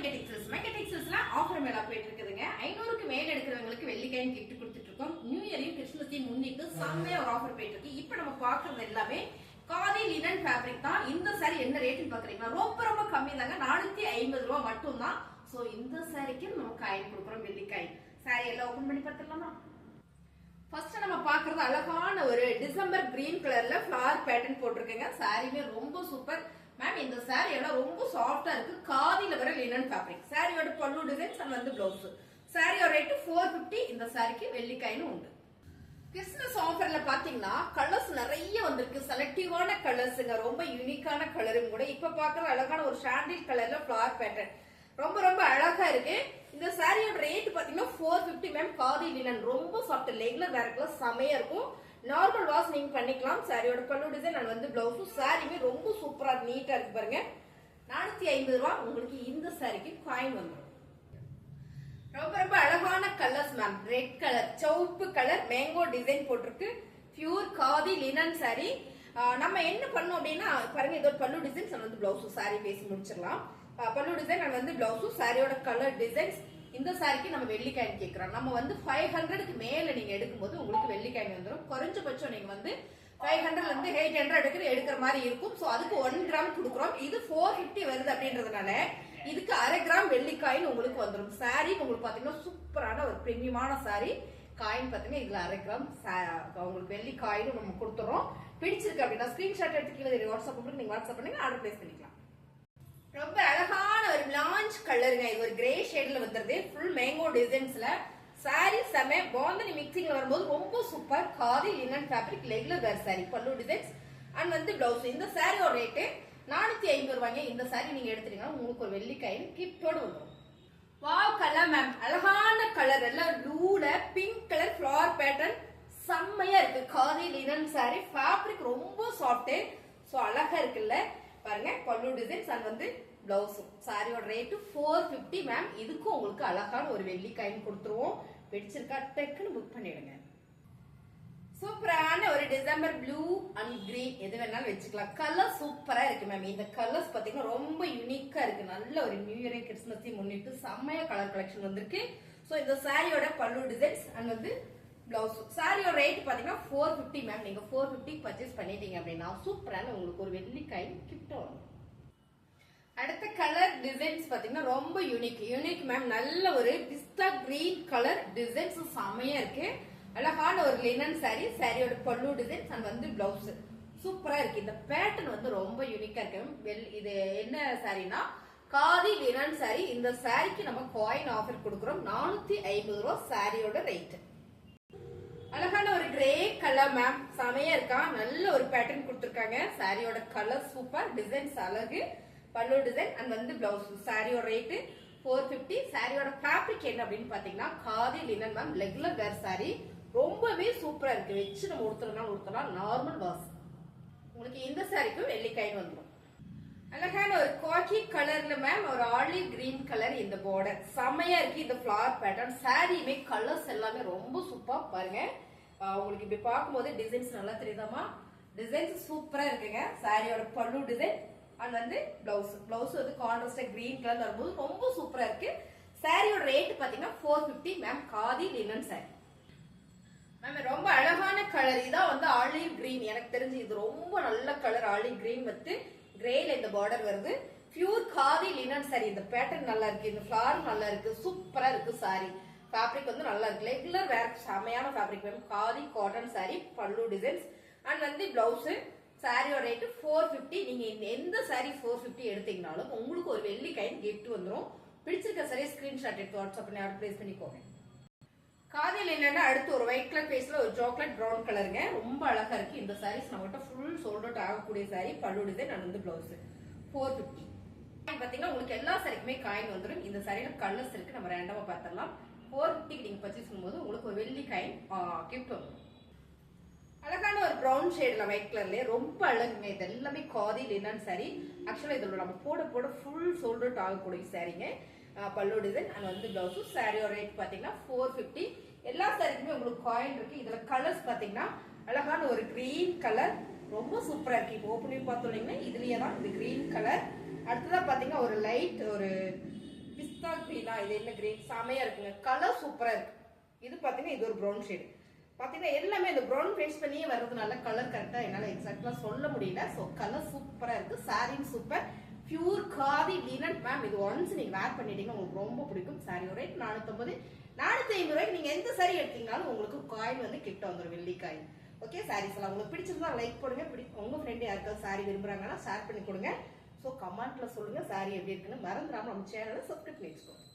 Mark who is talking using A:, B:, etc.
A: மெகடெக்ஸஸ்ல offer மேலா போயிட்டு இருக்குதுங்க. 500க்கு மேல எடுக்கிறவங்களுக்கு வெள்ளிக்கிழமை கிஃப்ட் கொடுத்துட்டு இருக்கோம். நியூ இயரையும் கிறிஸ்துமஸையும் முன்னிட்டு செம்மையா ஒரு ஆஃபர் போயிட்டு இருக்கு. இப்போ நம்ம பார்க்கறது எல்லாமே காதி லினன் ஃபேப்ரிக் தான். இந்த சாரி என்ன ரேட்னு பாக்குறீங்கன்னா ரொம்ப கம்மி தாங்க, 450 ரூபாய் மட்டும் தான். சோ இந்த சாரிக்கு நம்ம காயின் கொடுக்குறோம், வெள்ளிக்காயின். சாரி எல்லாம் ஓபன் பண்ணி பார்த்துடலாமா? ஃபர்ஸ்ட் நம்ம பாக்குறது அழகான ஒரு டிசம்பர் கிரீன் கலர்ல ஃபிளவர் பேட்டர்ன் போட்டிருக்கேங்க. சாரியுமே ரொம்ப சூப்பர் மேம். இந்த சாரி எல்லாம் ரொம்ப சாஃப்டா இருக்கு. காதில வர லினன் ஃபேப்ரிக். சாரியோட பல்லு டிசைன்ஸ் அண்ட் வந்து பிளவுஸ். சாரியோட ரேட் 450. இந்த சாரிக்கு வெள்ளிக்காயின்னு உண்டு. கிறிஸ்மஸ் ஆஃபர்ல பாத்தீங்கன்னா கலர்ஸ் நிறைய வந்திருக்கு. செலக்டிவான கலர்ஸ்ங்க, ரொம்ப யூனிக்கான கலரும் கூட. இப்ப பாக்குற அழகான ஒரு சாண்டில் கலர்ல ஃபிளவர் பேட்டர்ன் ரொம்ப அழகா இருக்கு. இந்த சாரியோட ரேட் பாத்தீங்கன்னா 450 மேம். காதி லினன் ரொம்ப சாஃப்ட், ரெகுலர் வேர்க்குள்ள செமையா இருக்கும். நார்மல் வாஷ் நீங்க பண்ணிக்கலாம். சாரியோட பல்லு டிசைன் அண்ட் வந்து பிளவுஸும். சாரியுமே ரொம்ப சூப்பரா நீட்டா இருக்கு பாருங்க. 450 ரூபாய். உங்களுக்கு இந்த சாரிக்கு காயின் வந்துடும். ரொம்ப அழகான கலர்ஸ் மேம். ரெட் கலர், சிவப்பு கலர், மேங்கோ டிசைன் போட்டிருக்கு. Pure khadi linen sorry. நம்ம என்ன பண்ணோம் அப்படின்னா பாருங்க, இதோட பல்லு டிசைன்ஸ் வந்து பிளவுஸும். சாரி பேசி முடிச்சிடலாம். பல்லு டிசைன் அண்ட் வந்து பிளவுஸும். சாரியோட கலர் டிசைன்ஸ். இந்த சாரிக்கு நம்ம வெள்ளிக்காயின் கேட்கிறோம். நம்ம வந்து 500க்கு மேல நீங்க எடுக்கும்போது உங்களுக்கு வெள்ளிக்காயின் வந்துடும். குறைஞ்சபட்சம் நீங்க வந்து 500 இருந்து 800 எடுக்கிற மாதிரி இருக்கும். சோ அதுக்கு 1 கிராம் கொடுக்குறோம். இது 450 வருது அப்படின்றதுனால இதுக்கு 1/2 கிராம் வெள்ளிக்காயின் உங்களுக்கு வந்துடும். சாரி உங்களுக்கு பாத்தீங்கன்னா சூப்பரான ஒரு பிரீமியமான சாரி. காயின் பாத்தீங்கன்னா இதுல 1/2 கிராம் உங்களுக்கு வெள்ளிக்காயின் நம்ம கொடுத்துறோம். பிடிச்சிருக்கு அப்படின்னா ஸ்கிரீன்ஷாட் எடுத்து கீழே வாட்ஸ்அப் பண்ணி நீங்க வாட்ஸ்அப் பண்ணுங்க, ஆர்டர் பிளேஸ் பண்ணிக்கலாம். ரொம்ப அழகான ஒரு லான்ச் கலருங்க. இது ஒரு கிரே ஷேட்ல வந்துருது. ஃபுல் மேங்கோ டிசைன்ஸ்ல சாரி செம பாந்தனி மிக்சிங்ல வரும்போது ரொம்ப super. Khadi linen fabric regular வேர் சாரி. பல்லு டிசைன்ஸ் அண்ட் வந்து பிளவுஸ். இந்த சாரியோட ரேட்டு 450 ரூபாய்ங்க. இந்த சாரி நீங்க எடுத்துட்டீங்கன்னா உங்களுக்கு ஒரு வெள்ளிக்காயின் கிஃப்டோட வந்துடும். Wow colour ma'am. அழகான கலர், எல்லாம் ப்ளூல பிங்க் கலர் ஃபிளவர் பேட்டர்ன் செம்மையா இருக்கு. Khadi linen sorry. ஃபேப்ரிக் ரொம்ப சாஃப்ட். சோ அழகா இருக்குல்ல பாருங்க. பல்லு டிசைன்ஸ் அண்ட் வந்து பிளவுஸும். சாரியோட ரேட்டு 450 மேம். இதுக்கும் உங்களுக்கு அழகான ஒரு வெள்ளிக்காயின் கொடுத்துருவோம். பிடிச்சிருக்கா டக்குன்னு புக் பண்ணிடுங்க. சூப்பரான ஒரு டிசம்பர் ப்ளூ அண்ட் கிரீன் எது வேணாலும் வச்சுக்கலாம். கலர் சூப்பரா இருக்கு மேம். இந்த கலர்ஸ் பாத்தீங்கன்னா ரொம்ப யூனிக்கா இருக்கு. நல்ல ஒரு நியூ இயர் கிறிஸ்மஸையும் முன்னிட்டு செம்மையா கலர் கலெக்ஷன் வந்திருக்கு. சோ இந்த சாரியோட பல்லு டிசைன்ஸ் அண்ட் வந்து பிளவுஸ். சாரியோட ரேட் பாத்தீங்கன்னா 450 மேம். நீங்க 450 பர்ச்சேஸ் பண்ணிட்டீங்க அப்படின்னா சூப்பரான உங்களுக்கு ஒரு வெள்ளிக்காயின் கிஃப்ட் வரும். அடுத்த கலர் டிசைன்ஸ் பாத்தீங்கன்னா ரொம்ப யூனிக் மேம். நல்ல ஒரு பிஸ்தா கிரீன் கலர் டிசைன்ஸ் செமையா இருக்கு. அழகான ஒரு லினன் சாரி. சாரியோட பல்லு டிசைன்ஸ் அண்ட் வந்து பிளவுஸ் சூப்பரா இருக்கு. இந்த பேட்டர்ன் வந்து ரொம்ப யூனிக்கா இருக்கு. இது என்ன சாரினா காதி லினன் சாரி. இந்த சாரிக்கு நம்ம காயின் ஆஃபர் கொடுக்குறோம். 450 ரூபாய் சாரியோட ரேட். அழகான ஒரு கிரே கலர் மேம். செமையா இருக்கா. நல்ல ஒரு பேட்டர்ன் கொடுத்துருக்காங்க. சாரியோட கலர் சூப்பர், டிசைன்ஸ் அழகு, பல்லு டிசைன் அண்ட் வந்து பிளவுஸ். சாரியோட ரேட்டு 450. சாரியோட ஃபேப்ரிக் என்ன அப்படின்னு பாத்தீங்கன்னா காதி லினன் மேம். ரெகுலர் வேர் சாரி. ரொம்பவே சூப்பரா இருக்கு. வச்சு நம்ம உடுத்தலாம். Normal wash. உங்களுக்கு இந்த சாரிக்கும் வெள்ளிக்காயின் வந்துடும். அழகான ஒரு காக்கி கலர்ல மேம் ஒரு ஆலிவ் கிரீன் கலர். இந்த பார்டர் செமையா இருக்கு. இந்த ஃபிளவர் பேட்டர்ன். சாரியுமே கலர்ஸ் எல்லாமே ரொம்ப சூப்பர் பாருங்க. உங்களுக்கு இப்படி பார்க்கும்போது டிசைன்ஸ் நல்லா தெரியுதாமா? டிசைன்ஸ் சூப்பரா இருக்குங்க. சாரியோட பல்லு டிசைன் அண்ட் வந்து பிளவுஸ் வந்து கான்ட்ராஸ்டா கிரீன் கலர் வரும்போது ரொம்ப சூப்பரா இருக்கு. சாரியோட ரேட் பாத்தீங்கன்னா 450 ma'am. Khadi linen sorry ma'am. ரொம்ப அழகான கலர். இதான் வந்து ஆலிவ் கிரீன். எனக்கு தெரிஞ்சு இது ரொம்ப நல்ல கலர். ஆலிவ் கிரீன் வந்து கிரேல இந்த பார்டர் வருது. Pure khadi linen sorry. இந்த பேட்டர்ன் நல்லா இருக்கு. இந்த ஃபிளவர் நல்லா இருக்கு. சூப்பரா இருக்கு சாரி. ஃபேப்ரிக் வந்து நல்லா இருக்கு. ரெகுலர் வேர் செமையான fabric ma'am. Khadi cotton sorry. பல்லு டிசைன்ஸ் அண்ட் வந்து பிளவுஸ். சாரியோட ரேட்டு 450. நீங்க எந்த சாரி 450 எடுத்தீங்கனாலும் உங்களுக்கு ஒரு வெள்ளிக்காயின் கிஃப்ட் வந்துடும். பிடிச்சிருக்க சாரி ஸ்கிரீன்ஷாட் எடுத்து வாட்ஸ்அப் பண்ணி ஆர்டர் பிளேஸ் பண்ணிக்கோங்க. காதில் என்னன்னா அடுத்து ஒரு ஒயிட் கலர் பேஸ்ல ஒரு சாக்லேட் பிரவுன் கலருங்க. ரொம்ப அழகா இருக்கு. இந்த சாரீஸ் நம்மகிட்ட ஃபுல் சோல்ட் அவுட் ஆகக்கூடிய சாரி. பல்லு டிசைன் அண்ட் வந்து பிளவுஸ். 450 பாத்தீங்கன்னா உங்களுக்கு எல்லா சாரிக்குமே காயின் வந்துடும். இந்த சாரியில கலர்ஸ் இருக்கு. நம்ம ரேண்டமா பார்த்துடலாம். 450 நீங்க பர்ச்சேஸ் பண்ணும்போது உங்களுக்கு ஒரு வெள்ளிக்காயின் கிஃப்ட் வரும். அழகான ஒரு பிரவுன் ஷேட்ல ஒயிட் கலர்ல ரொம்ப அழகுங்க. இது எல்லாமே காதி லினன் சாரி. ஆக்சுவலா இதோட நம்ம போட ஃபுல் சோல்ட் அவுட் ஆகக்கூடிய சாரிங்க. பல்லு டிசைன் அண்ட் வந்து பிளவுஸ். சாரியோட ரேட் பாத்தீங்கன்னா 450. எல்லா சாரிக்குமே உங்களுக்கு காயின் இருக்கு. இதுல கலர்ஸ் பாத்தீங்கன்னா அழகான ஒரு கிரீன் கலர் ரொம்ப சூப்பரா இருக்கு. இப்போ ஓபன் பண்ணி பார்த்தோம்னா இதுலயே தான் இந்த கிரீன் கலர். அடுத்ததா பாத்தீங்கன்னா ஒரு லைட் ஒரு பீலா இது என்ன கிரே செமையா இருக்குங்க. கலர் சூப்பரா இருக்கு. இது பாத்தீங்கன்னா இது ஒரு ப்ரௌன் ஷேடு. பாத்தீங்கன்னா எல்லாமே இந்த ப்ரௌன் ஃபேஸ் பண்ணியே வர்றதுனால கலர் கரெக்டா என்னால எக்ஸாக்டா சொல்ல முடியல. ஸோ கலர் சூப்பரா இருக்கு. சாரியும் super. Pure khadi linen ma'am. இது ஒன்ஸ் நீங்க வேர் பண்ணிட்டீங்கன்னா உங்களுக்கு ரொம்ப பிடிக்கும். சாரியோட ரேட் 450. 450 ரூபாய்க்கு நீங்க எந்த சாரி எடுத்தீங்கனாலும் உங்களுக்கு காயின் வந்து கிட்ட வந்துடும், வெள்ளி காயின். ஓகே, சாரீஸ் எல்லாம் உங்களுக்கு பிடிச்சிருந்தா லைக் பண்ணுங்க. உங்க ஃப்ரெண்ட் யாருக்காவது சாரி விரும்புறாங்கன்னா ஷேர் பண்ணி கொடுங்க. ஸோ கமெண்ட்ல சொல்லுங்க சாரி எப்படி இருக்குன்னு. மறந்துடாம நம்ம சேனலை சப்ஸ்கிரைப் பண்ணி வச்சுக்கோங்க.